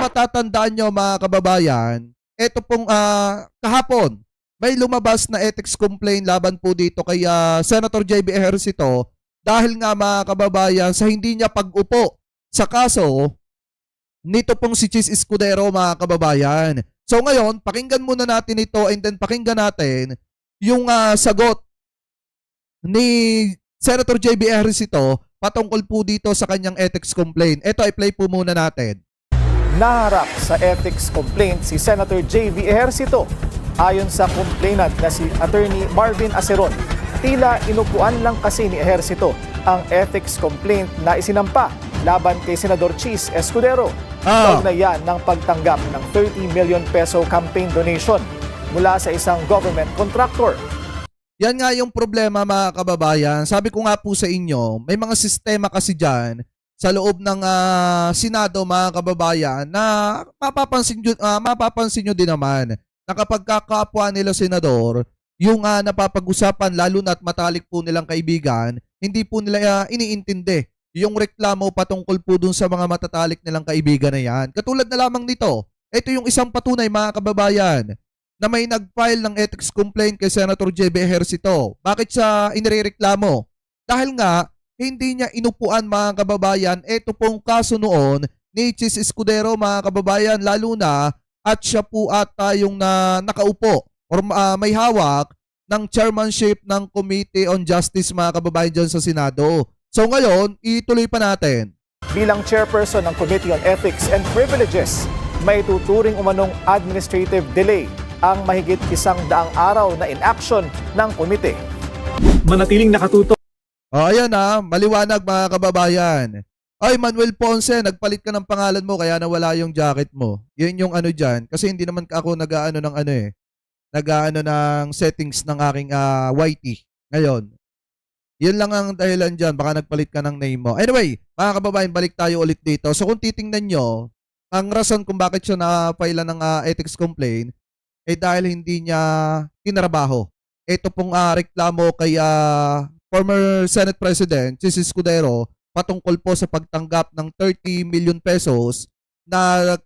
matatandaan nyo mga kababayan, ito pong kahapon, may lumabas na ethics complaint laban po dito kay Senator JB Ejercito dahil nga mga kababayan sa hindi niya pag-upo sa kaso nito pong si Chis Escudero mga kababayan. So ngayon, pakinggan muna natin ito and then pakinggan natin yung sagot ni Senator JB Ejercito patungkol po dito sa kanyang ethics complaint. Ito, i-play po muna natin. Naharap sa ethics complaint si Senator JV Ejercito. Ayon sa complainant na si Attorney Marvin Aceron, tila inupuan lang kasi ni Ejercito ang ethics complaint na isinampa laban kay Senador Chis Escudero. Kaugnay yan ng pagtanggap ng 30 million peso campaign donation mula sa isang government contractor. Yan nga yung problema mga kababayan. Sabi ko nga po sa inyo, may mga sistema kasi dyan sa loob ng Senado mga kababayan na mapapansin nyo din naman na kapag kakapwa nila senador, yung napapag-usapan lalo na at matalik po nilang kaibigan, hindi po nila iniintindi yung reklamo patungkol po dun sa mga matatalik nilang kaibigan na yan. Katulad na lamang nito, ito yung isang patunay mga kababayan na may nag-file ng ethics complaint kay Senator JB Ejercito. Bakit siya inireklamo? Dahil nga, hindi niya inupuan mga kababayan, ito pong kaso noon ni Chis Escudero mga kababayan, lalo na at siya po ata yung nakaupo or may hawak ng chairmanship ng Committee on Justice mga kababayan dyan sa Senado. So ngayon, ituloy pa natin. Bilang chairperson ng Committee on Ethics and Privileges, may tuturing umanong administrative delay ang mahigit 100 araw na inaction ng komite. Manatiling nakatutok. Ayan maliwanag mga kababayan. Ay, Manuel Ponce, nagpalit ka ng pangalan mo kaya nawala yung jacket mo. Yun yung dyan. Kasi hindi naman ako nag-aano ng nag-aano ng settings ng aking YT. Ngayon, yun lang ang dahilan dyan. Baka nagpalit ka ng name mo. Anyway, mga kababayan, balik tayo ulit dito. So kung titingnan nyo, ang rason kung bakit siya na-file ng ethics complaint, dahil hindi niya tinrabaho. Ito pong reklamo kay former Senate President Chis Escudero patungkol po sa pagtanggap ng 30 million pesos na